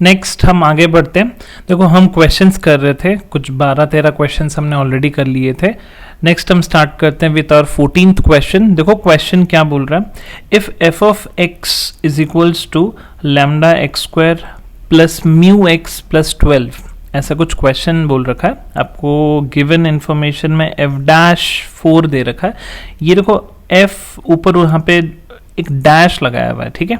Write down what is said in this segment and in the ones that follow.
Next हम आगे बढ़ते हैं। देखो हम क्वेश्चंस कर रहे थे, कुछ 12-13 क्वेश्चंस हमने ऑलरेडी कर लिए थे। नेक्स्ट हम स्टार्ट करते हैं विथ आवर 14th क्वेश्चन। देखो क्वेश्चन क्या बोल रहा है, if f of x is equals to lambda x square plus mu x plus 12, ऐसा कुछ क्वेश्चन बोल रखा है। आपको गिवन इंफॉर्मेशन में f'4 दे रखा है। ये देखो f ऊपर यहाँ पे एक डैश लगाया हुआ है, ठीक है।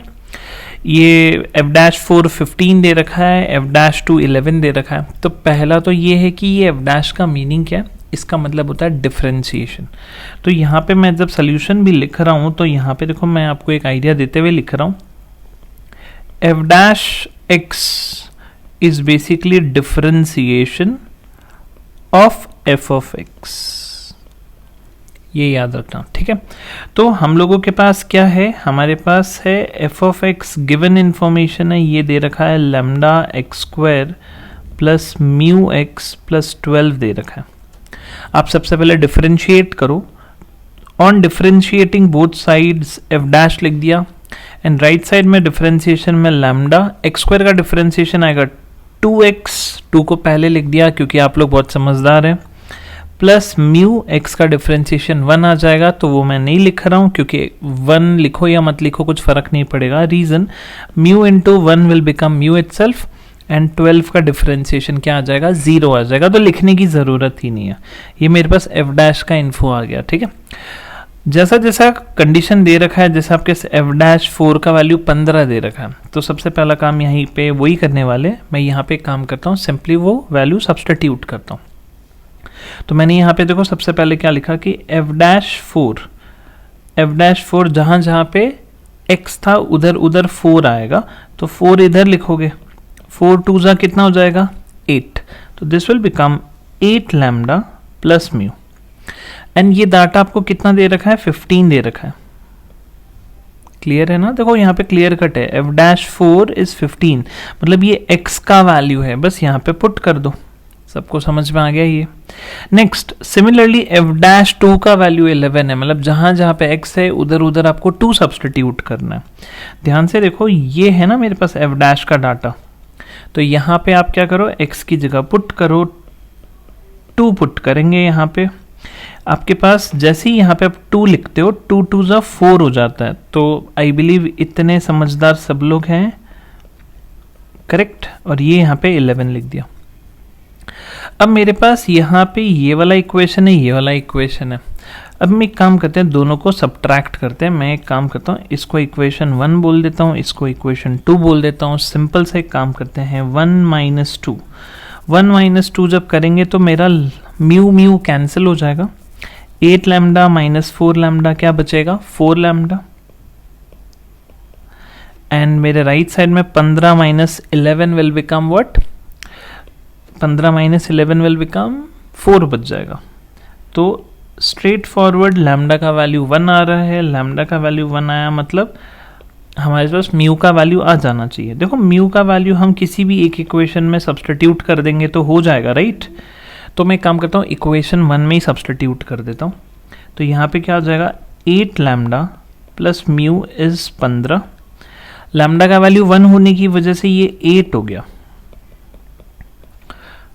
ये f'4 15 दे रखा है, f'2 11 दे रखा है। तो पहला तो ये है कि ये f' का मीनिंग क्या है, इसका मतलब होता है डिफरेंशिएशन। तो यहाँ पे मैं जब सोल्यूशन भी लिख रहा हूँ तो यहाँ पे देखो मैं आपको एक आइडिया देते हुए लिख रहा हूँ, f' is basically differentiation of f of x, ये याद रखना, ठीक है। तो हम लोगों के पास क्या है, हमारे पास है f of x, given information है, ये दे रखा है lambda x square plus mu x plus 12 दे रखा है। आप सबसे पहले डिफरेंशिएट करो, on differentiating both sides f' लिख दिया, एंड राइट साइड में डिफरेंशिएशन में लैम्डा एक्स स्क्वायर का डिफरेंशिएशन आएगा 2x, 2 को पहले लिख दिया क्योंकि आप लोग बहुत समझदार हैं, प्लस म्यू एक्स का डिफरेंशिएशन 1 आ जाएगा। तो वो मैं नहीं लिख रहा हूँ क्योंकि 1 लिखो या मत लिखो कुछ फर्क नहीं पड़ेगा। Reason, mu into 1 will become mu itself, and 12 का डिफरेंशिएशन क्या आ जाएगा, 0 आ जाएगा। तो लिखने की ज़रूरत ही नहीं है, ये मेरे पास f' का इन्फो आ गया, ठीक है। जैसा जैसा कंडीशन दे रखा है, जैसे आपके f'4 का वैल्यू 15 दे रखा है, तो सबसे पहला काम यहीं पे वही करने वाले, मैं यहाँ पे काम करता हूँ, सिंपली वो वैल्यू सब्स्टिट्यूट करता हूँ। तो मैंने यहाँ पे देखो सबसे पहले क्या लिखा कि f'4 जहाँ जहाँ पे x था उधर उधर 4 आएगा, तो 4 इधर लिखोगे, 4 2 जा कितना हो जाएगा 8, तो this will become 8 lambda plus mu. And ये डाटा आपको कितना दे रखा है, 15 दे रखा है। क्लियर है ना, देखो यहाँ पे क्लियर कट है, f'4 इज 15, मतलब ये x का वैल्यू है, बस यहाँ पे पुट कर दो, सबको समझ में आ गया ये। नेक्स्ट, सिमिलरली f'2 का वैल्यू 11 है, मतलब जहां जहां पे x है उधर उधर आपको 2 सब्स्टिट्यूट करना है। ध्यान से देखो, ये है ना मेरे पास f' का डाटा, तो यहाँ पे आप क्या करो, x की जगह पुट करो, 2 पुट करेंगे यहाँ पे। आपके पास जैसे ही यहाँ पे आप 2 लिखते हो, 2 2 जा 4 हो जाता है। तो आई बिलीव इतने समझदार सब लोग हैं, करेक्ट। और ये यहाँ पे 11 लिख दिया। अब मेरे पास यहाँ पे ये वाला इक्वेशन है, ये वाला इक्वेशन है। अब मैं एक काम करते हैं, दोनों को सब्ट्रैक्ट करते हैं। मैं एक काम करता हूँ, इसको इक्वेशन 1 बोल देता हूँ, इसको इक्वेशन 2 बोल देता हूँ। सिंपल सा एक काम करते हैं, 1 माइनस 2 जब करेंगे तो मेरा म्यू म्यू कैंसिल हो जाएगा। 8 लैम्डा माइनस 4 लैम्डा क्या बचेगा, 4 लैम्डा। एंड मेरे राइट साइड में 15 minus 11 will become what, 15 minus 11 will become 4 बच जाएगा। तो स्ट्रेट फॉरवर्ड लैम्डा का वैल्यू 1 आ रहा है, लैम्डा का वैल्यू 1 आया, मतलब हमारे पास म्यू का वैल्यू आ जाना चाहिए। देखो म्यू का वैल्यू हम किसी भी एक इक्वेशन में सब्स्टिट्यूट कर देंगे तो हो जाएगा, राइट। तो मैं काम करता हूँ, इक्वेशन 1 में ही सब्स्टिट्यूट कर देता हूँ। तो यहाँ पे क्या हो जाएगा, 8 lambda plus mu is 15। Lambda का वैल्यू 1 होने की वजह से ये 8 हो गया।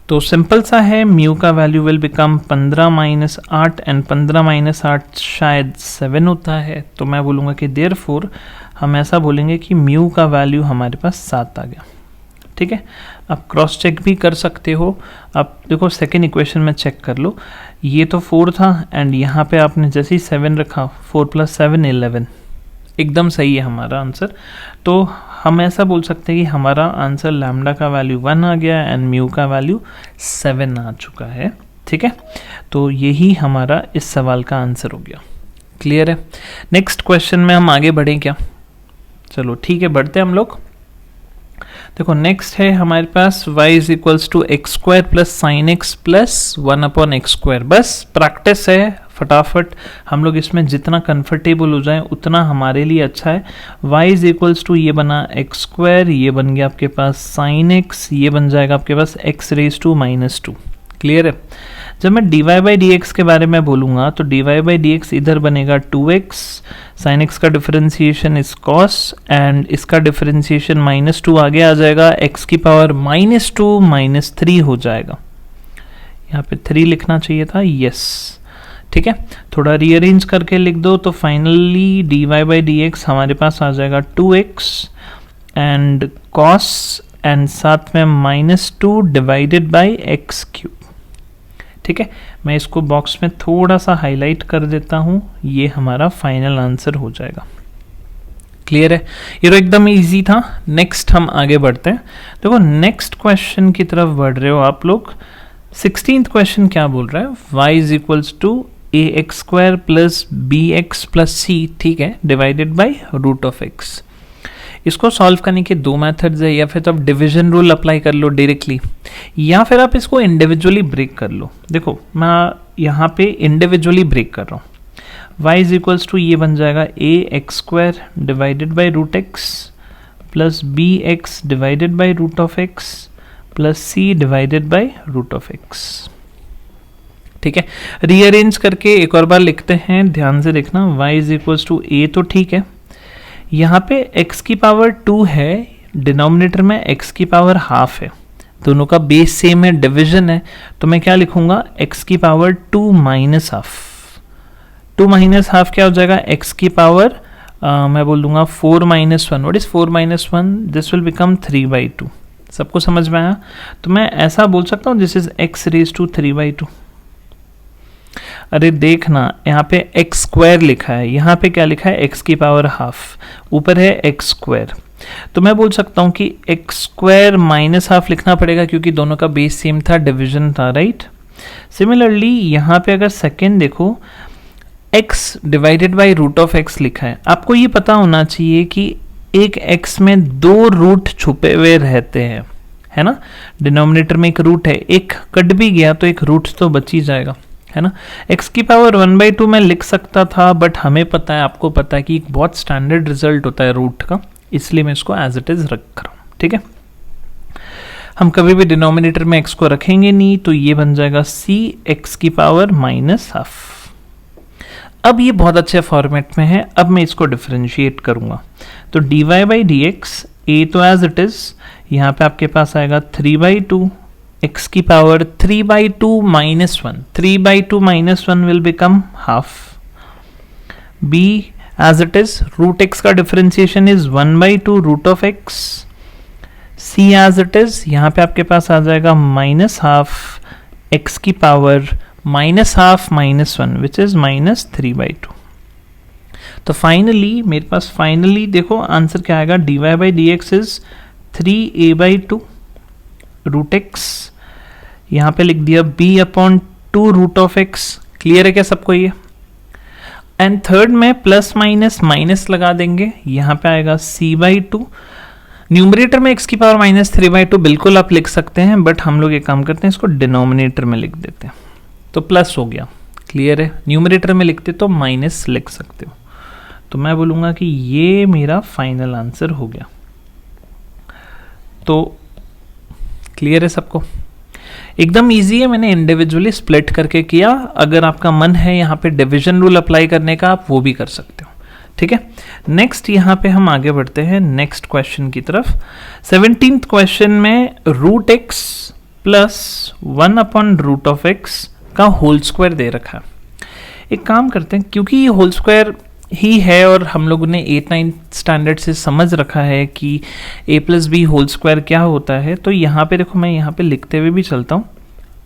तो सिंपल सा है, म्यू का value will become 15 minus 8, and 15 minus 8 शायद 7 होता है। तो मैं बोलूँगा कि देयरफॉर हम ऐसा बोलेंगे कि म्यू का वैल्यू हमारे पास 7 आ गया, ठीक है। आप क्रॉस चेक भी कर सकते हो। आप देखो सेकेंड इक्वेशन में चेक कर लो, ये तो 4 था एंड यहाँ पे आपने जैसे ही 7 रखा, 4 प्लस 7 11, एकदम सही है हमारा आंसर। तो हम ऐसा बोल सकते हैं कि हमारा आंसर लैम्डा का वैल्यू 1 आ गया एंड म्यू का वैल्यू 7 आ चुका है, ठीक है। तो यही हमारा इस सवाल का आंसर हो गया। क्लियर है। नेक्स्ट क्वेश्चन में हम आगे बढ़ें क्या, चलो ठीक है बढ़ते हैं हम लोग। देखो नेक्स्ट है हमारे पास y is equals to x square plus sine x plus 1 upon x square. बस प्रैक्टिस है, फटाफट हम लोग इसमें जितना कंफर्टेबल हो जाए उतना हमारे लिए अच्छा है। y इज इक्वल्स टू ये बना एक्स स्क्वायर, ये बन गया आपके पास साइन एक्स, ये बन जाएगा आपके पास x raise to minus 2। Clear है। जब मैं dy बाई डी एक्स के बारे में बोलूँगा तो dy बाई डी एक्स इधर बनेगा 2x, साइन x का डिफरेंशिएशन इस cos एंड इसका डिफरेंशिएशन -2 आगे आ जाएगा, x की पावर -2 -3 हो जाएगा। यहाँ पे 3 लिखना चाहिए था, यस ठीक है। थोड़ा रीअरेंज करके लिख दो तो finally dy by d x हमारे पास आ जाएगा 2x एंड cos एंड साथ में -2 डिवाइडेड बाई एक्स क्यूब। ठीक है, मैं इसको बॉक्स में थोड़ा सा हाईलाइट कर देता हूँ, ये हमारा फाइनल आंसर हो जाएगा। क्लियर है, ये तो एकदम इजी था। नेक्स्ट हम आगे बढ़ते हैं। देखो नेक्स्ट क्वेश्चन की तरफ बढ़ रहे हो आप लोग। 16th क्वेश्चन क्या बोल रहा है, y is equals to a x square plus b x plus c, ठीक है, divided by root of x. इसको सॉल्व करने के दो मेथड्स है, या फिर तो आप डिवीजन रूल अप्लाई कर लो डायरेक्टली, या फिर आप इसको इंडिविजुअली ब्रेक कर लो। देखो मैं यहाँ पे इंडिविजुअली ब्रेक कर रहा हूँ। y इज इक्वल्स टू ये बन जाएगा a x square divided by root x plus b x divided by root of x plus c divided by root of x. ठीक है, रीअरेंज करके एक और बार लिखते हैं, ध्यान से देखना। y इज इक्वल्स टू ए तो ठीक है, यहाँ पे x की पावर 2 है, डिनोमिनेटर में x की पावर हाफ है, दोनों का बेस सेम है, डिवीजन है, तो मैं क्या लिखूंगा x की power 2 minus half. 2 minus half क्या हो जाएगा, x की पावर मैं बोल दूंगा 4 minus 1। What is 4 minus 1, this will become 3/2। सबको समझ में आया? तो मैं ऐसा बोल सकता हूँ this is x raise to 3/2। अरे देखना यहाँ पे एक्स स्क्वायर लिखा है, यहाँ पे क्या लिखा है, एक्स की पावर हाफ, ऊपर है एक्स स्क्वायर, तो मैं बोल सकता हूँ कि एक्स स्क्वायर माइनस हाफ लिखना पड़ेगा क्योंकि दोनों का बेस सेम था, डिवीजन था, राइट। सिमिलरली यहाँ पे अगर सेकेंड देखो, x divided by root of x लिखा है, आपको ये पता होना चाहिए कि एक एक्स में 2 रूट छुपे हुए रहते हैं, है ना। डिनोमिनेटर में एक रूट है, एक कट भी गया तो एक रूट तो बच ही जाएगा, है ना। x की पावर 1/2 में लिख सकता था, बट हमें पता है, आपको पता है कि एक बहुत स्टैंडर्ड रिजल्ट होता है रूट का, इसलिए मैं इसको एज इट इज रख रहा हूँ। ठीक है, हम कभी भी डिनोमिनेटर में x को रखेंगे नहीं, तो ये बन जाएगा c x की पावर माइनस हाफ। अब ये बहुत अच्छे फॉर्मेट में है, अब मैं इसको डिफरेंशिएट करूंगा, तो dy बाई डी एक्स ए तो एज इट इज, यहाँ पे आपके पास आएगा 3/2, x की power 3/2 minus 1, 3/2 minus 1 will become half. b as it is, root x का differentiation is 1/2 root of x. c as it is, यहाँ पे आपके पास आ जाएगा minus half x की power minus half minus 1 which is minus 3/2. तो finally मेरे पास finally देखो आंसर क्या आएगा, dy by d x is 3a/2 root x, यहाँ पे लिख दिया b/2 root of x. Clear है क्या सबको ये? एंड थर्ड में प्लस माइनस माइनस लगा देंगे, यहाँ पे आएगा c/2। न्यूमरेटर में x की पावर -3/2 बिल्कुल आप लिख सकते हैं, बट हम लोग एक काम करते हैं, इसको डिनोमिनेटर में लिख देते हैं, तो प्लस हो गया। क्लियर है, न्यूमरेटर में लिखते तो माइनस लिख सकते हो, तो मैं बोलूँगा कि ये मेरा फाइनल आंसर हो गया। तो क्लियर है सबको? एकदम इजी है, मैंने इंडिविजुअली स्प्लिट करके किया। अगर आपका मन है यहाँ पे डिवीजन रूल अप्लाई करने का, आप वो भी कर सकते हो। ठीक है, नेक्स्ट यहाँ पे हम आगे बढ़ते हैं नेक्स्ट क्वेश्चन की तरफ। 17th क्वेश्चन में रूट एक्स प्लस 1/√x का होल स्क्वायर दे रखा है। एक काम करते हैं, क्योंकि ये होल स्क्वायर ही है और हम लोगों ने 8-9 स्टैंडर्ड से समझ रखा है कि a+b होल स्क्वायर क्या होता है, तो यहाँ पे देखो मैं यहाँ पे लिखते हुए भी चलता हूँ।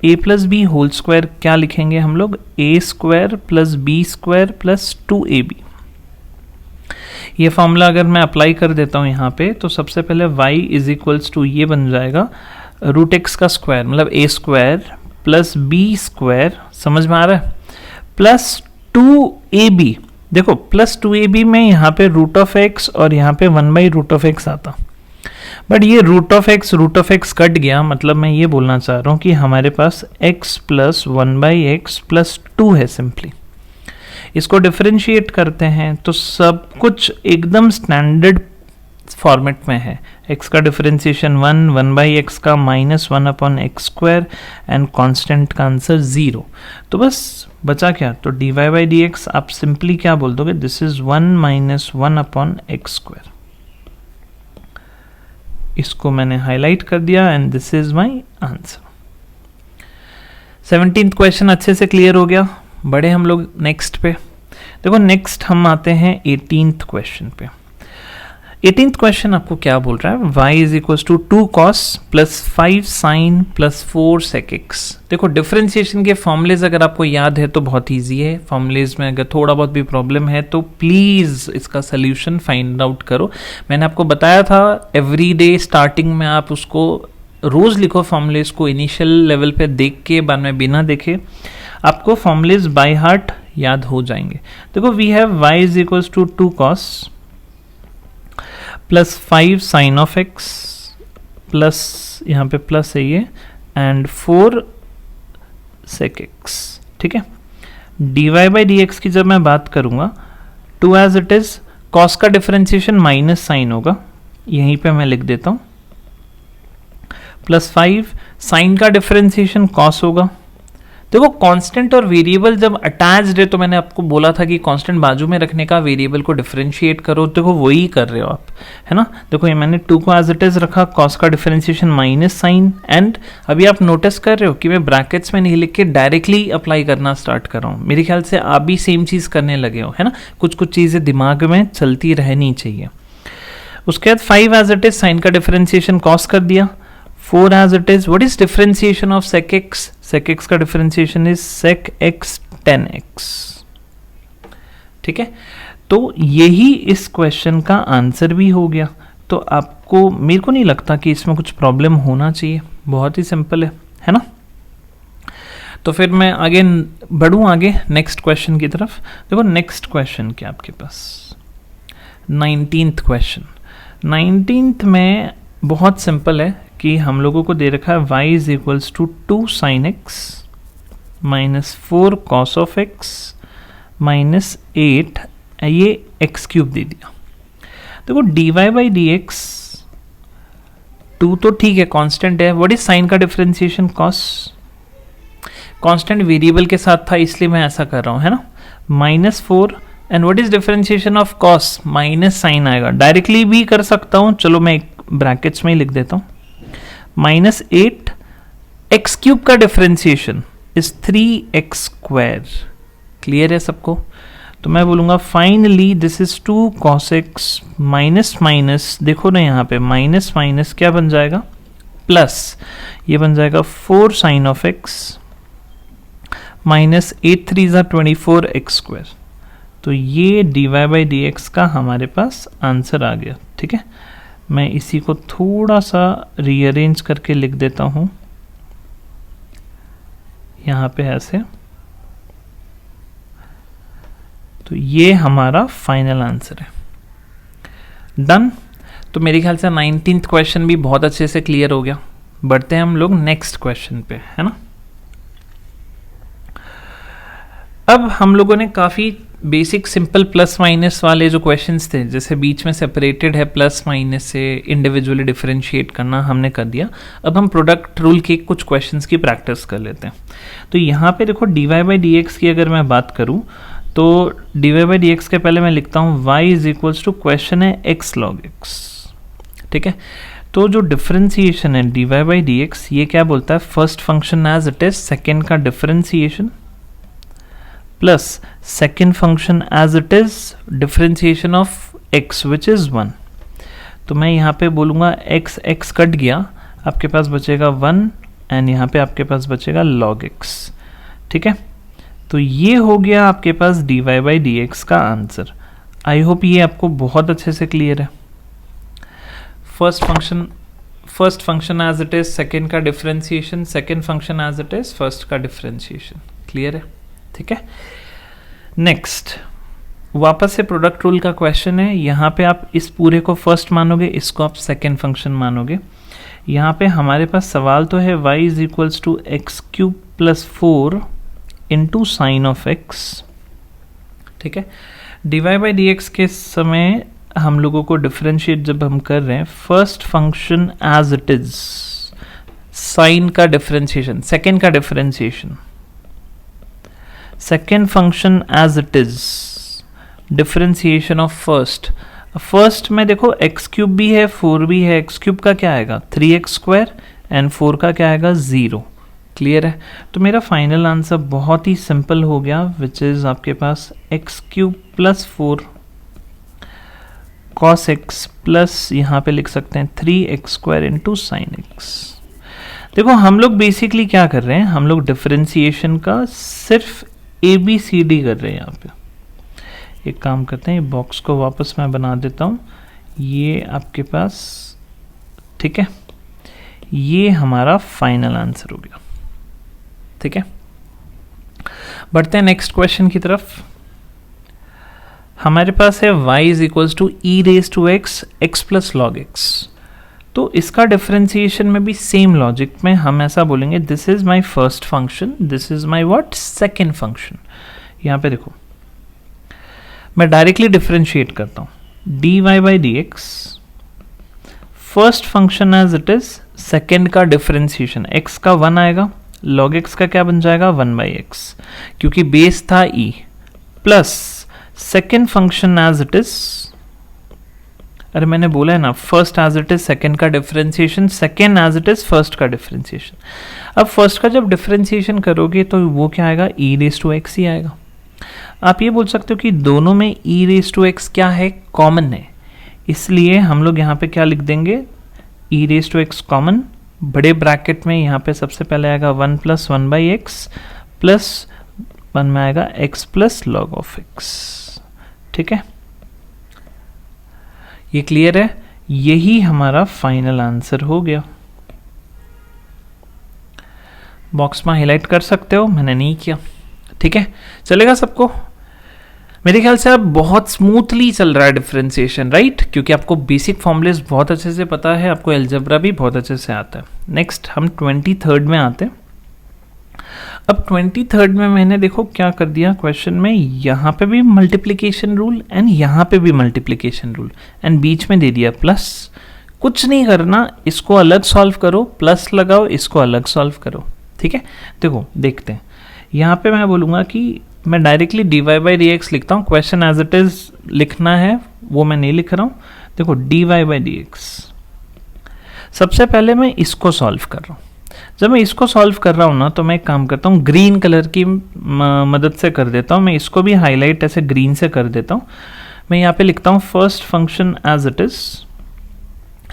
a+b होल स्क्वायर क्या लिखेंगे हम लोग, a² + b² + 2ab। ये फॉर्मूला अगर मैं अप्लाई कर देता हूँ यहाँ पे, तो सबसे पहले y = ये बन जाएगा रूट एक्स का स्क्वायर, मतलब a² + b², समझ में आ रहा है, प्लस 2ab। देखो प्लस 2ab में यहाँ पे रूट ऑफ एक्स और यहाँ पे 1/√x आता, बट ये रूट ऑफ एक्स कट गया, मतलब मैं ये बोलना चाह रहा हूँ कि हमारे पास x + 1/x + 2 है सिंपली। इसको डिफरेंशिएट करते हैं तो सब कुछ एकदम स्टैंडर्ड फॉर्मेट में है। x का डिफरेंशिएशन 1/x का -1/x² एंड कांस्टेंट का आंसर 0। तो बस बचा क्या, तो dy/dx आप सिंपली क्या बोल दोगे, दिस इज 1 - 1/x²। इसको मैंने हाईलाइट कर दिया and this is my answer. 17th question अच्छे से क्लियर हो गया। बढ़े हम लोग नेक्स्ट पे। देखो नेक्स्ट हम आते हैं 18th क्वेश्चन पे। 18th क्वेश्चन आपको क्या बोल रहा है, y is equal to 2 cos plus 5 sin plus 4 sec x। देखो डिफरेंशिएशन के फॉर्मूलेज अगर आपको याद है तो बहुत इजी है। फॉर्मूलेज में अगर थोड़ा बहुत भी प्रॉब्लम है तो प्लीज़ इसका सोल्यूशन फाइंड आउट करो। मैंने आपको बताया था एवरी डे स्टार्टिंग में आप उसको रोज़ लिखो फॉर्मूलेज को, इनिशियल लेवल पे देख के, बाद में बिना देखे आपको फॉर्मूलेज बाय हार्ट याद हो जाएंगे। देखो we have y is equal to 2 cos plus 5 sine of x plus यहाँ पे प्लस है ये एंड 4 सेक एक्स। ठीक है, dy/dx की जब मैं बात करूँगा 2 एज इट इज, कॉस का डिफरेंशिएशन माइनस साइन होगा, यहीं पे मैं लिख देता हूँ, प्लस 5 साइन का डिफरेंशिएशन कॉस होगा। देखो कांस्टेंट और वेरिएबल जब अटैच्ड है तो मैंने आपको बोला था कि कांस्टेंट बाजू में रखने का, वेरिएबल को डिफरेंशिएट करो। देखो वही कर रहे हो आप, है ना। देखो ये मैंने 2 को एज इट इज रखा, कॉस का डिफरेंशिएशन माइनस साइन, एंड अभी आप नोटिस कर रहे हो कि मैं ब्रैकेट्स में नहीं लिख के डायरेक्टली अप्लाई करना स्टार्ट कर रहा हूँ। मेरे ख्याल से आप भी सेम चीज़ करने लगे हो, है ना। कुछ कुछ चीज़ें दिमाग में चलती रहनी चाहिए। उसके बाद 5 एज इट इज, साइन का डिफरेंशिएशन कॉस कर दिया, 4 as it is. What is differentiation of sec x? Sec x का differentiation is sec x tan x. ठीक है, तो यही इस क्वेश्चन का आंसर भी हो गया। तो आपको, मेरे को नहीं लगता कि इसमें कुछ प्रॉब्लम होना चाहिए, बहुत ही सिंपल है ना। तो फिर मैं आगे बढ़ूँ, आगे नेक्स्ट क्वेश्चन की तरफ। देखो नेक्स्ट क्वेश्चन क्या आपके पास, 19th क्वेश्चन। 19th में बहुत सिंपल है कि हम लोगों को दे रखा है y is equals to 2 sin x minus 4 cos of x minus 8, ये x³ दे दिया। देखो dy/dx 2 तो ठीक है, कांस्टेंट है। व्हाट इज साइन का डिफरेंशिएशन cos, कांस्टेंट वेरिएबल के साथ था इसलिए मैं ऐसा कर रहा हूँ, है ना। Minus 4 and what is differentiation of cos, minus sine आएगा। डायरेक्टली भी कर सकता हूँ, चलो मैं ब्रैकेट्स में ही लिख देता हूँ, माइनस 8, x³ का डिफरेंशिएशन इज 3x²। क्लियर है सबको। तो मैं बोलूँगा finally this is 2 cos x minus minus, देखो ना यहाँ पे माइनस माइनस क्या बन जाएगा, प्लस, ये बन जाएगा 4 sign of x minus 8 3 = 24 x²। तो ये dy/dx का हमारे पास आंसर आ गया। ठीक है, मैं इसी को थोड़ा सा रीअरेंज करके लिख देता हूँ यहाँ पे ऐसे। तो ये हमारा फाइनल आंसर है। डन। तो मेरे ख्याल से 19th क्वेश्चन भी बहुत अच्छे से क्लियर हो गया। बढ़ते हैं हम लोग नेक्स्ट क्वेश्चन पे, है ना। अब हम लोगों ने काफ़ी बेसिक सिंपल प्लस माइनस वाले जो क्वेश्चंस थे, जैसे बीच में सेपरेटेड है प्लस माइनस से इंडिविजुअली डिफरेंशिएट करना, हमने कर दिया। अब हम प्रोडक्ट रूल के कुछ क्वेश्चंस की प्रैक्टिस कर लेते हैं। तो यहाँ पे देखो dy/dx की अगर मैं बात करूँ तो dy/dx के पहले मैं लिखता हूँ y is equals to, question है x log x। ठीक है, तो जो डिफरेंशिएशन है dy/dx, ये क्या बोलता है, first function as it is, second का differentiation plus second function as it is differentiation of x which is 1। तो मैं यहाँ पे बोलूँगा x कट गया, आपके पास बचेगा 1 एंड यहाँ पे आपके पास बचेगा log x। ठीक है, तो ये हो गया आपके पास dy/dx का आंसर। आई होप ये आपको बहुत अच्छे से क्लियर है। First function as it is, second का differentiation, second function as it is, first का डिफरेंशिएशन। क्लियर है। ठीक है, नेक्स्ट वापस से प्रोडक्ट रूल का क्वेश्चन है। यहाँ पे आप इस पूरे को फर्स्ट मानोगे, इसको आप सेकेंड फंक्शन मानोगे। यहाँ पे हमारे पास सवाल तो है y is equals to x³ plus 4 into sine of x। ठीक है, dy/dx के समय हम लोगों को डिफरेंशिएट जब हम कर रहे हैं, first function as it is, sine का डिफरेंशिएशन, सेकेंड का differentiation, second function as it is, differentiation of first. First में देखो एक्स क्यूब भी है, 4 भी है, एक्स क्यूब का क्या आएगा 3x² एंड 4 का क्या आएगा 0। क्लियर है? तो मेरा फाइनल आंसर बहुत ही सिंपल हो गया, विच इज आपके पास x³ + 4 cos x प्लस यहाँ पे लिख सकते हैं 3x² × sin x। देखो हम लोग बेसिकली क्या कर रहे हैं, हम लोग डिफरेंशिएशन का सिर्फ ABCD कर रहे हैं। यहाँ पे एक काम करते हैं, बॉक्स को वापस मैं बना देता हूँ, ये आपके पास, ठीक है, ये हमारा फाइनल आंसर हो गया। ठीक है, बढ़ते हैं नेक्स्ट क्वेश्चन की तरफ। हमारे पास है y = e⁻x x + log x। तो इसका डिफरेंशिएशन में भी सेम लॉजिक में हम ऐसा बोलेंगे, this is my first function, this is my what second function. यहाँ पे देखो मैं डायरेक्टली डिफरेंशिएट करता हूँ, dy/dx first function as it is, second का डिफरेंशिएशन x का 1 आएगा, log x का क्या बन जाएगा 1/x, क्योंकि बेस था e, plus second function as it is, अरे मैंने बोला है ना first as it is second का differentiation, second as it is first का डिफरेंशिएशन। अब फर्स्ट का जब डिफरेंशिएशन करोगे तो वो क्या आएगा e⁻x ही आएगा। आप ये बोल सकते हो कि दोनों में e⁻x क्या है, कॉमन है, इसलिए हम लोग यहाँ पे क्या लिख देंगे e⁻x कॉमन, बड़े ब्रैकेट में यहाँ पे सबसे पहले आएगा 1 + 1/x प्लस 1 में आएगा x + log of x। ठीक है, ये क्लियर है? यही हमारा फाइनल आंसर हो गया। बॉक्स में हाईलाइट कर सकते हो, मैंने नहीं किया। ठीक है, चलेगा सबको? मेरे ख्याल से अब बहुत स्मूथली चल रहा है डिफरेंशिएशन, राइट? क्योंकि आपको बेसिक फॉर्मूलेस बहुत अच्छे से पता है, आपको अलजेब्रा भी बहुत अच्छे से आता है। नेक्स्ट हम 23rd में आते हैं। अब 23rd में मैंने देखो क्या कर दिया क्वेश्चन में, यहाँ पे भी मल्टीप्लिकेशन रूल एंड यहाँ पे भी मल्टीप्लिकेशन रूल एंड बीच में दे दिया प्लस। कुछ नहीं करना, इसको अलग सॉल्व करो, प्लस लगाओ, इसको अलग सॉल्व करो। ठीक है, देखो देखते हैं। यहाँ पे मैं बोलूँगा कि मैं डायरेक्टली dy/dx लिखता हूँ, क्वेश्चन एज इट इज लिखना है वो मैं नहीं लिख रहा हूँ। देखो dy/dx, सबसे पहले मैं इसको सॉल्व कर रहा हूँ। जब मैं इसको सॉल्व कर रहा हूँ ना, तो मैं एक काम करता हूँ, ग्रीन कलर की मदद से कर देता हूँ, मैं इसको भी हाईलाइट ऐसे ग्रीन से कर देता हूँ। मैं यहाँ पे लिखता हूँ first function as it is,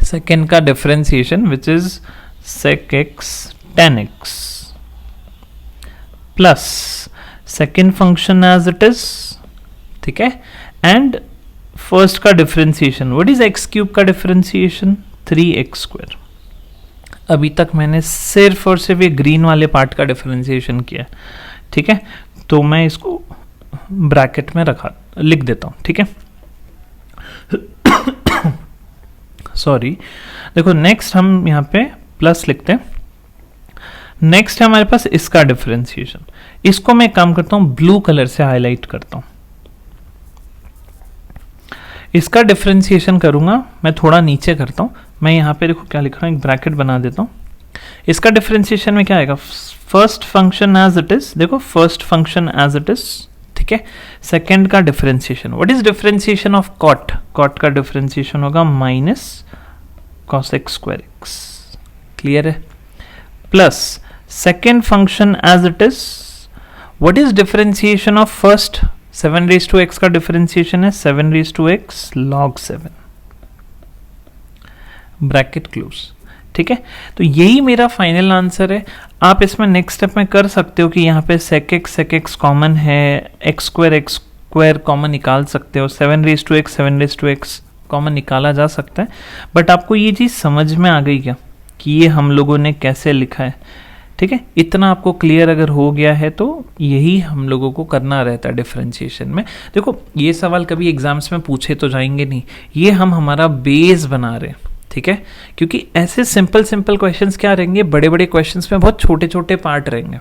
second का differentiation which is sec x tan x plus second function as it is, ठीक है, एंड फर्स्ट का डिफरेंशिएशन, व्हाट इज x³ का डिफरेंशिएशन 3x²। अभी तक मैंने सिर्फ और सिर्फ ये ग्रीन वाले पार्ट का डिफरेंशिएशन किया। ठीक है, तो मैं इसको ब्रैकेट में लिख देता हूं। ठीक है, सॉरी। देखो नेक्स्ट हम यहाँ पे प्लस लिखते हैं। नेक्स्ट है हमारे पास इसका डिफरेंशिएशन, इसको मैं काम करता हूं ब्लू कलर से हाईलाइट करता हूं। इसका डिफरेंशिएशन करूंगा मैं, थोड़ा नीचे करता हूं मैं, यहाँ पे देखो क्या लिख रहा हूं, एक ब्रैकेट बना देता हूं। इसका डिफरेंशिएशन में क्या आएगा, first function as it is, देखो first function as it is, ठीक है। सेकेंड का differentiation, what is differentiation of cot, cot का डिफरेंशिएशन होगा -cos x²। क्लियर है? Plus second function as it is, what is differentiation of first, 7x का differentiation है 7x log 7, bracket close. ठीक है, तो यही मेरा फाइनल आंसर है। आप इसमें नेक्स्ट स्टेप में कर सकते हो कि यहाँ पे sec x कॉमन है, x² कॉमन निकाल सकते हो, 7x कॉमन निकाला जा सकता है। बट आपको ये चीज़ समझ में आ गई क्या कि ये हम लोगों ने कैसे लिखा है? ठीक है, इतना आपको क्लियर अगर हो गया है तो यही हम लोगों को करना रहता है डिफरेंशिएशन में। देखो ये सवाल कभी एग्जाम्स में पूछे तो जाएंगे नहीं, ये हम हमारा बेस बना रहे हैं। ठीक है, क्योंकि ऐसे सिंपल क्वेश्चंस क्या रहेंगे, बड़े बड़े क्वेश्चंस में बहुत छोटे छोटे पार्ट रहेंगे।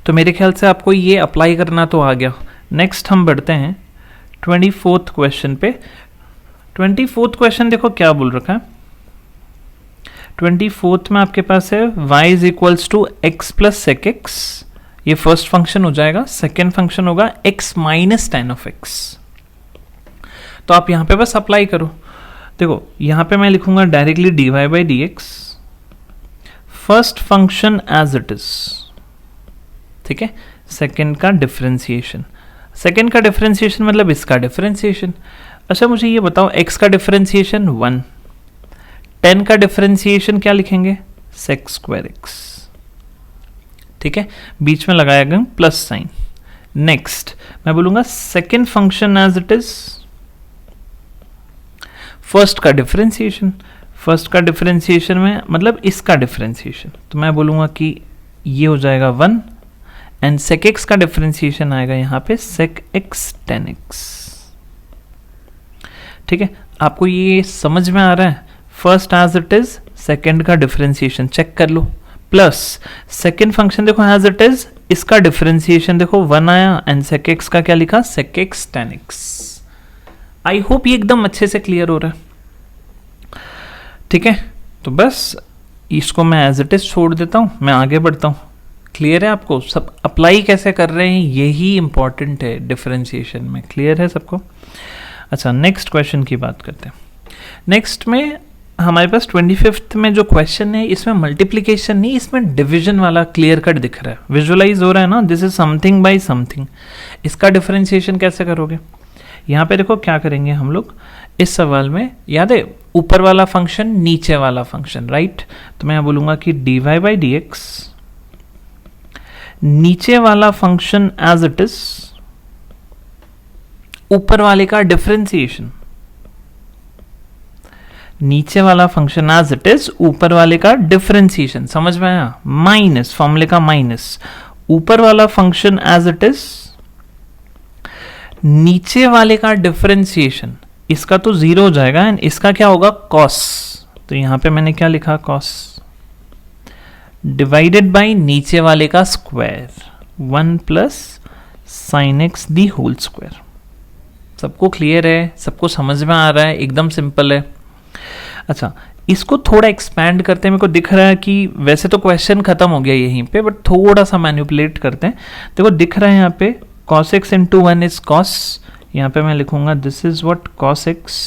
तो मेरे ख्याल से आपको ये अप्लाई करना तो आ गया। नेक्स्ट हम बढ़ते हैं 24th क्वेश्चन पे। 24th क्वेश्चन देखो क्या बोल रखा है। 24th में आपके पास है y is equals to x plus sec x, ये फर्स्ट फंक्शन हो जाएगा। सेकेंड फंक्शन होगा x minus tan of x. तो आप यहां पे बस अप्लाई करो। देखो यहां पे मैं लिखूंगा directly dy by d x, first function as it is, ठीक है। सेकेंड का डिफरेंशिएशन, सेकेंड का डिफरेंशिएशन मतलब इसका डिफरेंशिएशन। अच्छा मुझे ये बताओ, x का डिफरेंशिएशन 1, 10 का डिफरेंशिएशन क्या लिखेंगे, सेक स्क्वायर एक्स, ठीक है। बीच में लगाया गया प्लस साइन। नेक्स्ट मैं बोलूंगा second function as it is, first का डिफरेंशिएशन, फर्स्ट का डिफरेंशिएशन में मतलब इसका डिफरेंशिएशन, तो मैं बोलूंगा कि ये हो जाएगा 1 एंड सेक एक्स का डिफरेंशिएशन आएगा यहाँ पे सेक एक्स टेन एक्स, ठीक है। आपको ये समझ में आ रहा है, first as it is, second का डिफरेंशिएशन चेक कर लो, प्लस सेकेंड फंक्शन देखो एज इट इज, इसका डिफरेंशिएशन देखो 1 आया एंड सेक एक्स का क्या लिखा, sec x tan x. I hope ये एकदम अच्छे से क्लियर हो रहा है, ठीक है। तो बस इसको मैं एज इट इज छोड़ देता हूं, मैं आगे बढ़ता हूं। क्लियर है आपको, सब अप्लाई कैसे कर रहे हैं यही इंपॉर्टेंट है डिफरेंशिएशन में, क्लियर है सबको। अच्छा नेक्स्ट क्वेश्चन की बात करते हैं। नेक्स्ट में हमारे पास 25th में जो क्वेश्चन है, इसमें मल्टीप्लिकेशन नहीं, इसमें डिवीजन वाला क्लियर कट दिख रहा है, विजुअलाइज हो रहा है ना, this is something bye something. इसका डिफरेंशिएशन कैसे करोगे, यहाँ पे देखो क्या करेंगे हम लोग इस सवाल में, याद है ऊपर वाला फंक्शन नीचे वाला फंक्शन, राइट। तो मैं बोलूंगा कि dy बाई डी एक्स, नीचे वाला फंक्शन एज इट इज, ऊपर वाले का डिफरेंशिएशन, नीचे वाला फंक्शन एज इट इज, ऊपर वाले का डिफरेंशिएशन, समझ में आया, माइनस फॉर्मूले का माइनस, ऊपर वाला फंक्शन एज इट इज, नीचे वाले का डिफरेंशिएशन, इसका तो 0 हो जाएगा एंड इसका क्या होगा, कॉस। तो यहां पे मैंने क्या लिखा, कॉस डिवाइडेड बाय नीचे वाले का square, 1 plus sine x the whole square. सबको क्लियर है, सबको समझ में आ रहा है, एकदम सिंपल है। अच्छा इसको थोड़ा एक्सपैंड करते हैं, मेरे को दिख रहा है कि वैसे तो क्वेश्चन खत्म हो गया यहीं पे, बट थोड़ा सा मैनिपुलेट करते हैं। देखो दिख रहा है यहाँ पे cos x into 1 is cos, यहाँ पे मैं लिखूंगा this is what cos x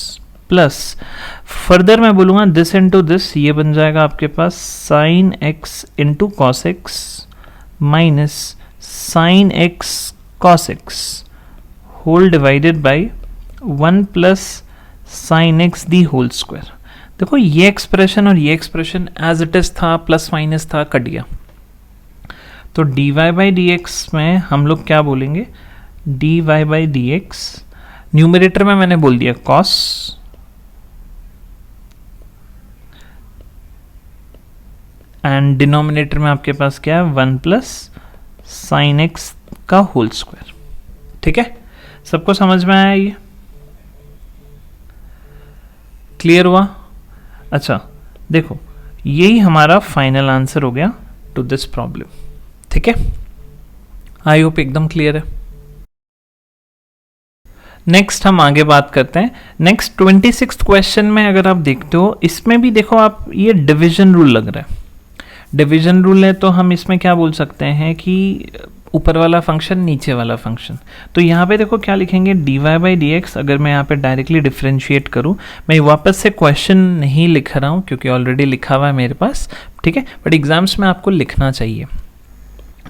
plus, further मैं बोलूंगा दिस इंटू दिस, ये बन जाएगा आपके पास sin x into cos x minus sin x cos x whole divided by 1 plus sine x the whole square. देखो ये एक्सप्रेशन और ये एक्सप्रेशन एज इट इज था, प्लस माइनस था, कट गया। तो dy बाई डी एक्स में हम लोग क्या बोलेंगे, dy by d x, numerator में मैंने बोल दिया cos, एंड डिनोमिनेटर में आपके पास क्या है, 1 प्लस साइन एक्स का होल स्क्वायर, ठीक है। सबको समझ में आया, ये क्लियर हुआ। अच्छा देखो यही हमारा फाइनल आंसर हो गया टू दिस प्रॉब्लम, ठीक है। आई होप एकदम क्लियर है। नेक्स्ट हम आगे बात करते हैं। नेक्स्ट 26th क्वेश्चन में अगर आप देखते हो, इसमें भी देखो आप, ये डिवीजन रूल लग रहा है। डिवीजन रूल है तो हम इसमें क्या बोल सकते हैं कि ऊपर वाला फंक्शन नीचे वाला फंक्शन। तो यहाँ पे देखो क्या लिखेंगे, dy बाई डी एक्स। अगर मैं यहाँ पे डायरेक्टली डिफ्रेंशिएट करूँ, मैं वापस से क्वेश्चन नहीं लिख रहा हूँ क्योंकि ऑलरेडी लिखा हुआ है मेरे पास, ठीक है, बट एग्जाम्स में आपको लिखना चाहिए,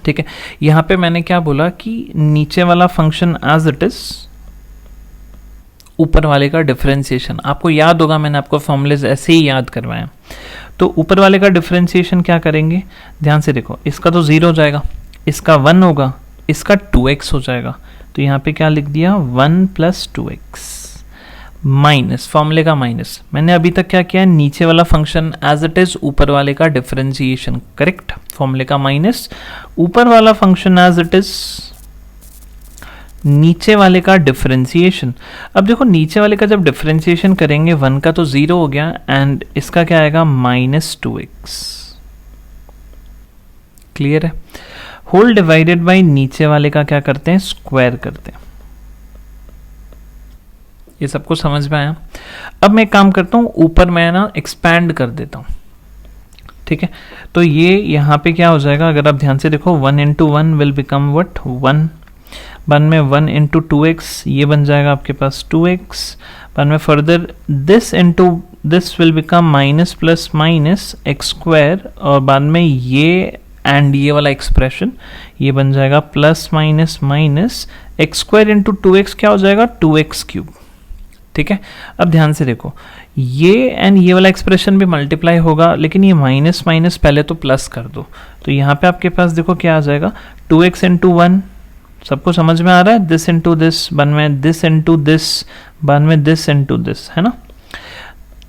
ठीक है। यहाँ पे मैंने क्या बोला कि नीचे वाला फंक्शन एज इट इज, ऊपर वाले का डिफरेंशिएशन। आपको याद होगा मैंने आपको फॉर्मूलेज ऐसे ही याद करवाया। तो ऊपर वाले का डिफरेंशिएशन क्या करेंगे, ध्यान से देखो, इसका तो 0 हो जाएगा, इसका 1 होगा, इसका 2x हो जाएगा। तो यहाँ पे क्या लिख दिया, 1 प्लस 2x माइनस, फॉर्मूले का माइनस। मैंने अभी तक क्या किया, नीचे वाला फंक्शन एज इट इज, ऊपर वाले का डिफरेंशिएशन, करेक्ट, फॉर्मूले का माइनस, ऊपर वाला फंक्शन एज इट इज, नीचे वाले का डिफरेंशिएशन। अब देखो नीचे वाले का जब डिफरेंशिएशन करेंगे, 1 का तो 0 हो गया एंड इसका क्या आएगा, माइनस 2x, क्लियर है। होल डिवाइडेड बाय नीचे वाले का क्या करते हैं, स्क्वायर करते हैं, ये सबको समझ में आया। अब मैं एक काम करता हूँ, ऊपर मैं ना एक्सपैंड कर देता हूँ, ठीक है। तो ये यहाँ पे क्या हो जाएगा, अगर आप ध्यान से देखो 1 इंटू 1 विल बिकम वट 1, बाद में 1 इंटू 2x ये बन जाएगा आपके पास 2x, बाद में further this into this will become minus plus minus x square, और बाद में ये एंड ये वाला एक्सप्रेशन ये बन जाएगा plus minus minus x square into 2x क्या हो जाएगा 2x क्यूब, ठीक है। अब ध्यान से देखो, ये एंड ये वाला एक्सप्रेशन भी मल्टीप्लाई होगा, लेकिन ये माइनस माइनस पहले तो प्लस कर दो, तो यहाँ पे आपके पास देखो क्या आ जाएगा 2x इंटू 1, सबको समझ में आ रहा है, दिस इंटू दिस, बाद में दिस इंटू दिस, बाद में दिस इंटू दिस, है ना।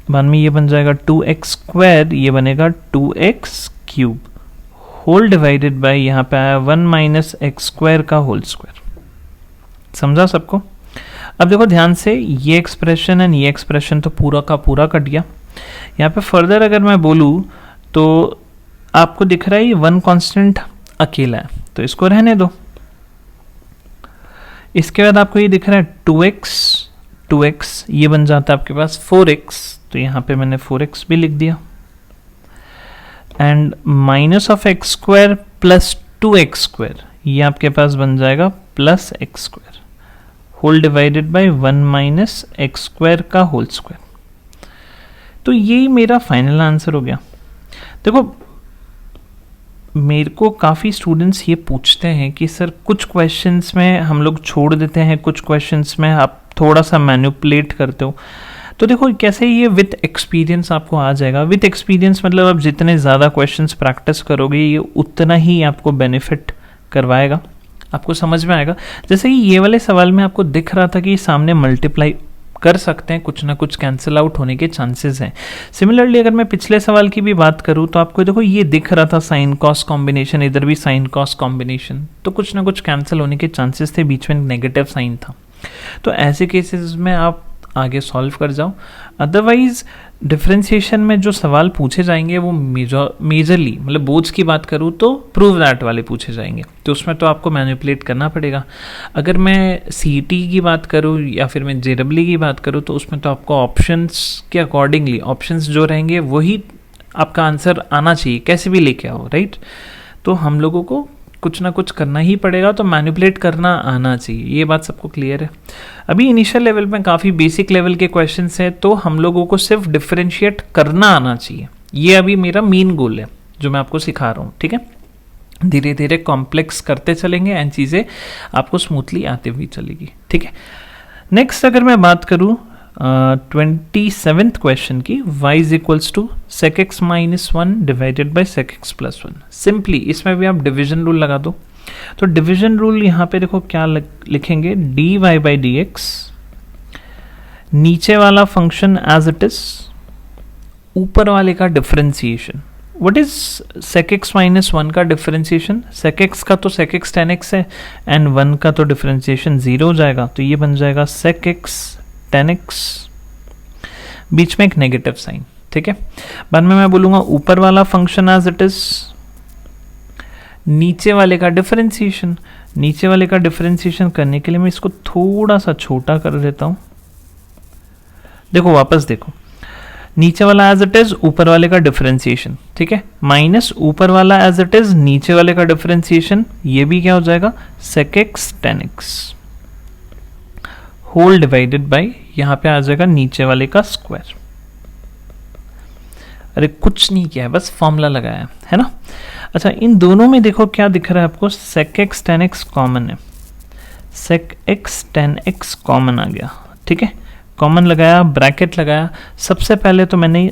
बाद में ये बन जाएगा 2x स्क्वायर, ये बनेगा 2x cube, whole divided by यहाँ पे आया 1 माइनस एक्स स्क्वायर का होल स्क्वायर। समझा सबको। अब देखो ध्यान से, ये एक्सप्रेशन एंड ये एक्सप्रेशन तो पूरा का पूरा कट गया। यहाँ पे फर्दर अगर मैं बोलूँ तो आपको दिख रहा है ये 1 कांस्टेंट अकेला है, तो इसको रहने दो। इसके बाद आपको ये दिख रहा है 2x ये बन जाता है आपके पास 4x, तो यहाँ पे मैंने 4x भी लिख दिया, and minus of x square plus 2x square ये आपके पास बन जाएगा plus x square, whole divided by 1 minus x square का होल स्क्वायर। तो यही मेरा फाइनल आंसर हो गया। देखो मेरे को काफ़ी स्टूडेंट्स ये पूछते हैं कि सर कुछ क्वेश्चंस में हम लोग छोड़ देते हैं, कुछ क्वेश्चंस में आप थोड़ा सा मैनिपुलेट करते हो। तो देखो कैसे ये विथ एक्सपीरियंस आपको आ जाएगा। विथ एक्सपीरियंस मतलब आप जितने ज़्यादा क्वेश्चंस प्रैक्टिस करोगे ये उतना ही आपको बेनिफिट करवाएगा, आपको समझ में आएगा। जैसे कि ये वाले सवाल में आपको दिख रहा था कि सामने मल्टीप्लाई कर सकते हैं, कुछ ना कुछ कैंसिल आउट होने के चांसेस हैं। सिमिलरली अगर मैं पिछले सवाल की भी बात करूं तो आपको देखो ये दिख रहा था साइन कॉस कॉम्बिनेशन, इधर भी साइन कॉस कॉम्बिनेशन, तो कुछ ना कुछ कैंसिल होने के चांसेस थे, बीच में नेगेटिव साइन था। तो ऐसे केसेस में आप आगे सॉल्व कर जाओ। अदरवाइज डिफरेंशिएशन में जो सवाल पूछे जाएंगे वो मेजरली मतलब बोर्ड्स की बात करूँ तो प्रूव दैट वाले पूछे जाएंगे, तो उसमें तो आपको मैनिपुलेट करना पड़ेगा। अगर मैं सीईटी की बात करूँ या फिर मैं जेडब्ल्यू की बात करूँ तो उसमें तो आपको ऑप्शंस के अकॉर्डिंगली ऑप्शंस जो रहेंगे वही आपका आंसर आना चाहिए, कैसे भी लेके आओ, राइट। तो हम लोगों को कुछ ना कुछ करना ही पड़ेगा, तो मैनिपुलेट करना आना चाहिए, ये बात सबको क्लियर है। अभी इनिशियल लेवल में काफ़ी बेसिक लेवल के क्वेश्चंस हैं, तो हम लोगों को सिर्फ डिफरेंशिएट करना आना चाहिए। ये अभी मेरा मेन गोल है जो मैं आपको सिखा रहा हूँ, ठीक है। धीरे धीरे कॉम्प्लेक्स करते चलेंगे एंड चीज़ें आपको स्मूथली आती हुई चलेगी, ठीक है। नेक्स्ट अगर मैं बात करूँ 27th क्वेश्चन की, y is equals to sec x minus 1 divided by sec x plus 1। Simply इसमें भी आप डिवीजन रूल लगा दो। तो डिवीजन रूल यहाँ पे देखो क्या लिखेंगे, dy बाई डी एक्स, नीचे वाला फंक्शन एज इट इज, ऊपर वाले का differentiation. What is sec x minus 1 का डिफरेंशिएशन, sec x का तो sec x tan x है एंड 1 का तो डिफरेंशिएशन 0 हो जाएगा, तो ये बन जाएगा sec x tan x, बीच में एक नेगेटिव साइन, ठीक है। बाद में मैं बोलूंगा ऊपर वाला फंक्शन एज इट इज, नीचे वाले का डिफरेंशिएशन। नीचे वाले का डिफरेंशिएशन करने के लिए मैं इसको थोड़ा सा छोटा कर देता हूं। देखो वापस देखो, नीचे वाला एज इट इज, ऊपर वाले का डिफरेंशिएशन, ठीक है, माइनस ऊपर वाला एज इट इज, नीचे वाले का डिफरेंशिएशन, ये भी क्या हो जाएगा sec x tan x, whole divided by यहाँ पे आ जाएगा नीचे वाले का स्क्वायर। अरे कुछ नहीं किया है, बस फॉर्मूला लगाया है ना। अच्छा इन दोनों में देखो क्या दिख रहा है आपको, sec x tan x common है, sec x tan x common आ गया, ठीक है। कॉमन लगाया, ब्रैकेट लगाया। सबसे पहले तो मैंने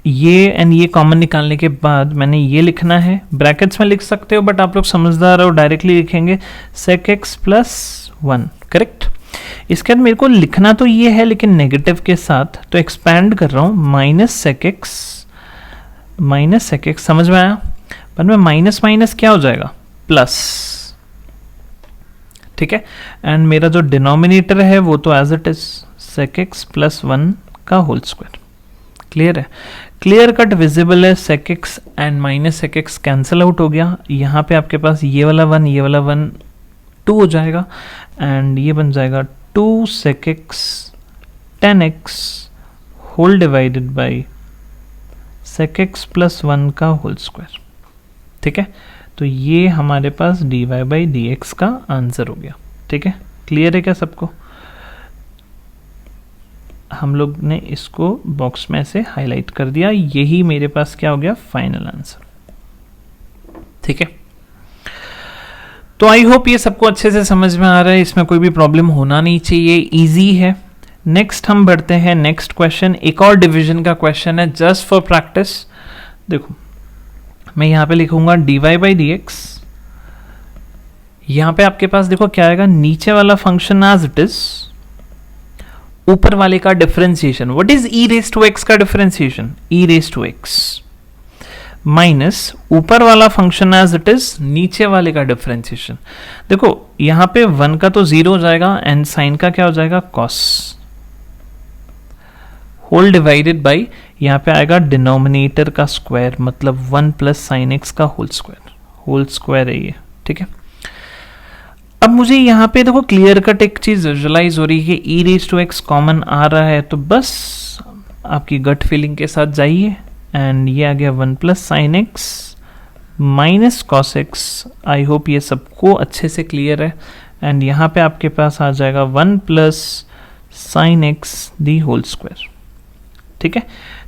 ये एंड ये कॉमन निकालने के बाद मैंने ये लिखना है, ब्रैकेट्स में लिख सकते हो बट आप लोग समझदार हो, डायरेक्टली लिखेंगे sec x प्लस 1, करेक्ट। इसके बाद मेरे को लिखना तो ये है लेकिन नेगेटिव के साथ, तो एक्सपैंड कर रहा हूँ, माइनस sec x, समझ में आया। पर में माइनस माइनस क्या हो जाएगा प्लस, ठीक है। एंड मेरा जो डिनोमिनेटर है वो तो as it is sec x plus 1 का होल स्क्वायर। क्लियर है, क्लियर कट विजिबल है। sec x and minus sec x cancel out हो गया। यहाँ पे आपके पास ये वाला 1 ये वाला 1 2 हो जाएगा एंड ये बन जाएगा 2 sec x 10x whole divided by sec x plus 1 का होल स्क्वायर। ठीक है, तो ये हमारे पास dy बाई डी एक्स का आंसर हो गया। ठीक है, क्लियर है क्या सबको? हम लोग ने इसको बॉक्स में से हाईलाइट कर दिया, यही मेरे पास क्या हो गया, फाइनल आंसर। ठीक है, तो आई होप ये सबको अच्छे से समझ में आ रहा है, इसमें कोई भी प्रॉब्लम होना नहीं चाहिए, इजी है। नेक्स्ट हम बढ़ते हैं नेक्स्ट क्वेश्चन, एक और डिवीजन का क्वेश्चन है जस्ट फॉर प्रैक्टिस। देखो मैं यहां पे लिखूंगा dy बाई डी एक्स, यहां पे आपके पास देखो क्या आएगा, नीचे वाला फंक्शन एज इट इज, ऊपर वाले का differentiation. What is e raise to x का differentiation, e raise to x, minus ऊपर वाला फंक्शन एज इट इज, नीचे वाले का डिफरेंशिएशन। देखो यहां पे 1 का तो 0 हो जाएगा एंड साइन का क्या हो जाएगा, कॉस, होल डिवाइडेड बाई, यहां पे आएगा डिनोमिनेटर का स्क्वायर, मतलब 1 प्लस साइन एक्स का होल स्क्वायर है ये। ठीक है, अब मुझे यहाँ पे देखो क्लियर कट एक चीज विजुअलाइज हो रही है कि ई रेज टू एक्स कॉमन आ रहा है, तो बस आपकी गट फीलिंग के साथ जाइए एंड ये आ गया 1 plus sine x minus cos x. I hope ये सबको अच्छे से क्लियर है एंड यहाँ पे आपके पास आ जाएगा 1 plus sine x the whole square. ठीक है,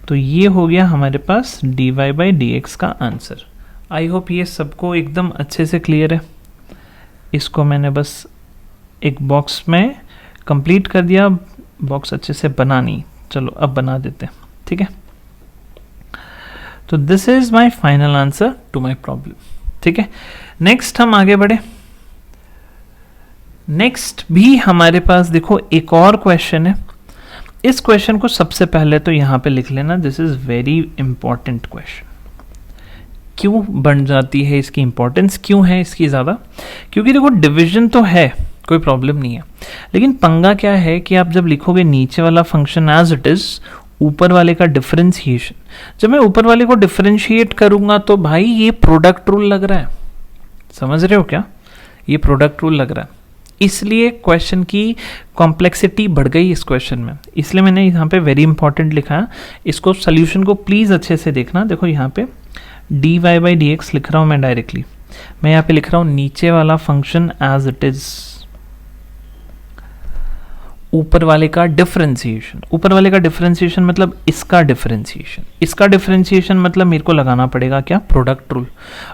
तो ये हो गया हमारे पास dy बाई डी एक्स का आंसर। आई होप ये सबको एकदम अच्छे से क्लियर है। इसको मैंने बस एक बॉक्स में कंप्लीट कर दिया, बॉक्स अच्छे से बना नहीं, चलो अब बना देते हैं। ठीक है, तो this is my final answer to my problem. ठीक है, नेक्स्ट हम आगे बढ़े। नेक्स्ट भी हमारे पास देखो एक और क्वेश्चन है। इस क्वेश्चन को सबसे पहले तो यहां पे लिख लेना, this is very important question. क्यों बन जाती है इसकी इंपॉर्टेंस, क्यों है इसकी ज़्यादा, क्योंकि देखो डिवीजन तो है, कोई प्रॉब्लम नहीं है, लेकिन पंगा क्या है कि आप जब लिखोगे नीचे वाला फंक्शन एज इट इज, ऊपर वाले का डिफरेंशिएशन, जब मैं ऊपर वाले को डिफरेंशिएट करूंगा तो भाई ये प्रोडक्ट रूल लग रहा है, समझ रहे हो क्या, ये प्रोडक्ट रूल लग रहा है, इसलिए क्वेश्चन की कॉम्प्लेक्सिटी बढ़ गई इस क्वेश्चन में, इसलिए मैंने यहाँ पे वेरी इंपॉर्टेंट लिखा है। इसको सोल्यूशन को प्लीज अच्छे से देखना। देखो यहाँ पे dy बाई डी एक्स लिख रहा हूं मैं डायरेक्टली, मैं यहाँ पे लिख रहा हूं नीचे वाला फंक्शन एज इट इज, ऊपर वाले का डिफरेंशिएशन। ऊपर वाले का डिफरेंशिएशन मतलब इसका डिफरेंशिएशन, इसका डिफरेंशिएशन मतलब मेरे को लगाना पड़ेगा क्या, प्रोडक्ट रूल।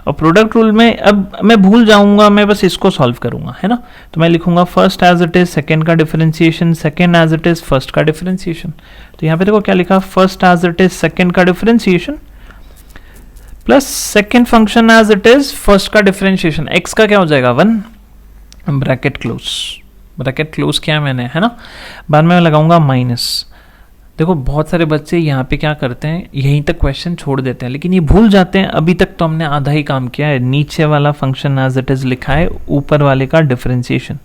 और प्रोडक्ट रूल में अब मैं भूल जाऊंगा, मैं बस इसको सॉल्व करूंगा, है ना। तो मैं लिखूंगा first as it is, second का differentiation, second as it is, first का डिफरेंशिएशन। तो यहाँ पे देखो क्या लिखा, first as it is second का differentiation plus second function as it is first का डिफरेंशिएशन। एक्स का क्या हो जाएगा 1, ब्रैकेट क्लोज, ब्रैकेट क्लोज किया मैंने, है ना। बाद में मैं लगाऊंगा माइनस। देखो बहुत सारे बच्चे यहाँ पे क्या करते हैं, यहीं तक क्वेश्चन छोड़ देते हैं, लेकिन ये भूल जाते हैं अभी तक तो हमने आधा ही काम किया है। नीचे वाला फंक्शन एज इट इज लिखा है, ऊपर वाले का डिफरेंशिएशन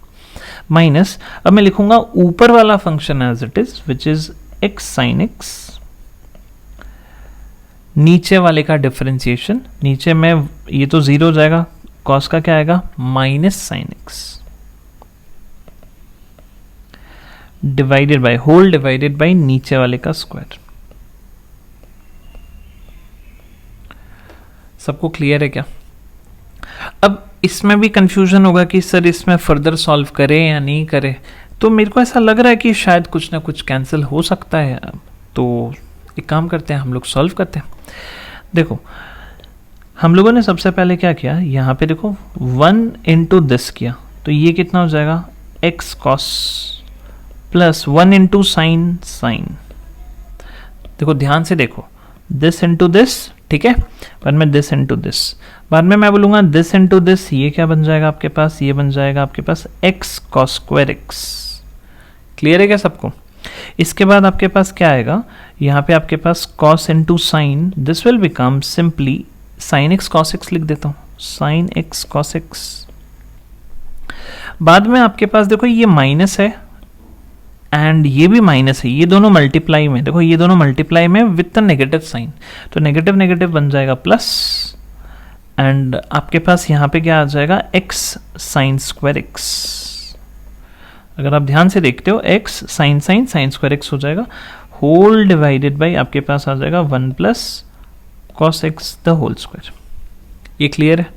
माइनस, अब मैं लिखूंगा ऊपर वाला function as it is which is x sine x, नीचे वाले का डिफरेंशिएशन, नीचे में ये तो 0 हो जाएगा, कॉस का क्या आएगा minus sine x, divided by, whole divided by नीचे वाले का स्क्वायर। सबको क्लियर है क्या? अब इसमें भी कंफ्यूजन होगा कि सर इसमें फर्दर सॉल्व करें या नहीं करें, तो मेरे को ऐसा लग रहा है कि शायद कुछ ना कुछ कैंसिल हो सकता है। तो एक काम करते हैं, हम लोग सॉल्व करते हैं। देखो हम लोगों ने सबसे पहले क्या किया, यहाँ पे देखो 1 इंटू दिस किया, तो ये कितना हो जाएगा x cos plus 1 into sine sine. देखो ध्यान से देखो, दिस इंटू दिस, ठीक है, बाद में दिस इंटू दिस, बाद में मैं बोलूंगा दिस इंटू दिस, ये क्या बन जाएगा आपके पास, ये बन जाएगा आपके पास x cos square x. Clear है क्या सबको? इसके बाद आपके पास क्या आएगा, यहाँ पे आपके पास cos into sine, this will become simply sine x cos x लिख देता हूँ, साइन एक्स कॉस एक्स। बाद में आपके पास देखो ये माइनस है एंड ये भी माइनस है, ये दोनों मल्टीप्लाई में, देखो ये दोनों मल्टीप्लाई में विथ नेगेटिव साइन, तो नेगेटिव नेगेटिव बन जाएगा प्लस, एंड आपके पास यहाँ पे क्या आ जाएगा एक्स साइन स्क्वायर एक्स। अगर आप ध्यान से देखते हो x sine sine sine square x हो जाएगा, होल डिवाइडेड बाई आपके पास आ जाएगा 1 plus cos x the whole square. ये क्लियर है?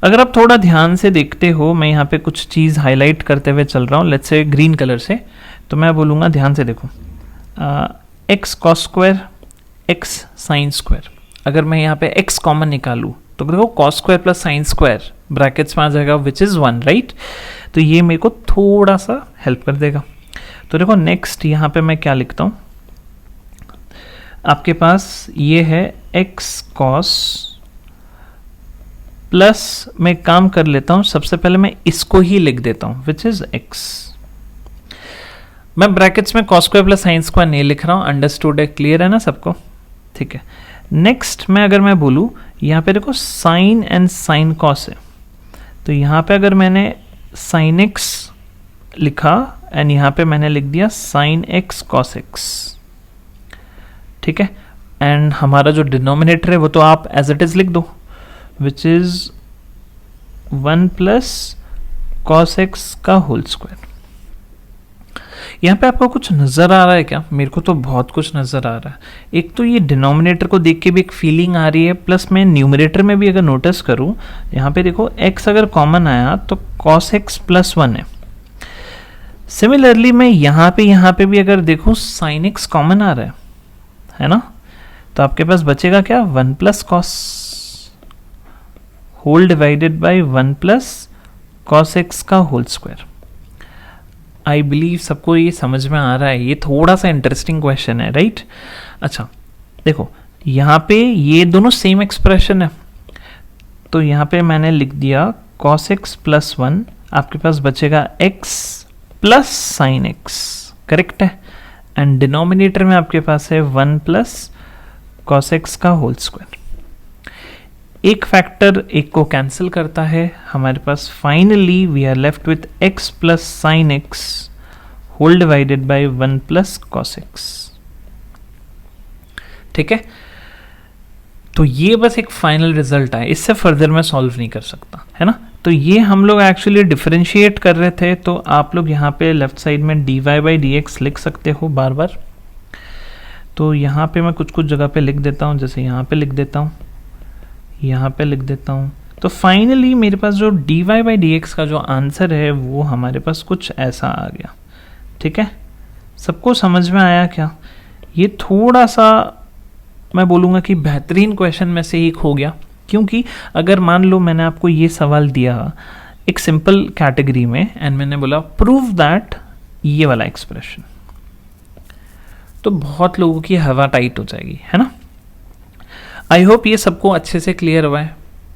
अगर आप थोड़ा ध्यान से देखते हो, मैं यहाँ पे कुछ चीज़ हाईलाइट करते हुए चल रहा हूँ, लेट्स से ग्रीन कलर से, तो मैं बोलूँगा ध्यान से देखो, x cos square x sine square. अगर मैं यहाँ पे x कॉमन निकालूँ तो देखो cos square plus sine square brackets में आ जाएगा विच इज़ 1, राइट? तो ये मेरे को थोड़ा सा हेल्प कर देगा। तो देखो नेक्स्ट यहाँ पे मैं क्या लिखता हूँ, आपके पास ये है x कॉस प्लस, मैं काम कर लेता हूँ, सबसे पहले मैं इसको ही लिख देता हूँ विच इज x। मैं ब्रैकेट्स में cos square plus sine square नहीं लिख रहा हूँ, अंडरस्टूड है, क्लियर है ना सबको? ठीक है। नेक्स्ट मैं अगर मैं बोलूँ, यहाँ पे देखो साइन एंड साइन कॉस है, तो यहाँ पे अगर मैंने साइन x लिखा एंड यहाँ पे मैंने लिख दिया साइन x कॉस x, ठीक है। एंड हमारा जो डिनोमिनेटर है वो तो आप एज इट इज लिख दो, विच इज 1 प्लस कॉस एक्स का होल स्क्वायर। यहाँ पे आपको कुछ नज़र आ रहा है क्या? मेरे को तो बहुत कुछ नज़र आ रहा है। एक तो ये डिनोमिनेटर को देख के भी एक फीलिंग आ रही है, प्लस मैं न्यूमरेटर में भी अगर नोटिस करूँ, यहाँ पे देखो x अगर कॉमन आया तो कॉस एक्स प्लस 1 है। सिमिलरली मैं यहाँ पे भी अगर देखूँ साइन एक्स कॉमन आ रहा है ना, तो आपके पास बचेगा क्या? 1 plus cos whole divided by 1 plus cos x का होल स्क्वायर। आई बिलीव सबको ये समझ में आ रहा है। ये थोड़ा सा इंटरेस्टिंग क्वेश्चन है, राइट? अच्छा देखो, यहाँ पे ये दोनों सेम एक्सप्रेशन है, तो यहाँ पे मैंने लिख दिया कॉस एक्स प्लस 1, आपके पास बचेगा x plus sine x, correct है? एंड डिनोमिनेटर में आपके पास है 1 प्लस कॉस एक्स का होल स्क्वायर। एक फैक्टर एक को कैंसिल करता है, हमारे पास finally we are left with x plus sine x whole divided by 1 plus cos x. ठीक है, तो ये बस एक फाइनल रिजल्ट है, इससे फर्दर मैं सॉल्व नहीं कर सकता, है ना? तो ये हम लोग एक्चुअली डिफरेंशिएट कर रहे थे, तो आप लोग यहाँ पे लेफ्ट साइड में dy बाई dx लिख सकते हो बार बार। तो यहाँ पे मैं कुछ जगह पे लिख देता हूँ, जैसे यहाँ पे लिख देता हूँ, यहाँ पे लिख देता हूँ। तो फाइनली मेरे पास जो dy बाई dx का जो आंसर है वो हमारे पास कुछ ऐसा आ गया। ठीक है, सबको समझ में आया क्या? ये थोड़ा सा मैं बोलूँगा कि बेहतरीन क्वेश्चन में से एक हो गया, क्योंकि अगर मान लो मैंने आपको ये सवाल दिया एक सिंपल कैटेगरी में एंड मैंने बोला प्रूव दैट ये वाला एक्सप्रेशन, तो बहुत लोगों की हवा टाइट हो जाएगी, है ना? आई होप ये सबको अच्छे से क्लियर हुआ है।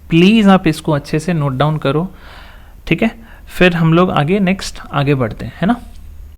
प्लीज़ आप इसको अच्छे से नोट डाउन करो, ठीक है? फिर हम लोग आगे नेक्स्ट आगे बढ़ते हैं, है ना?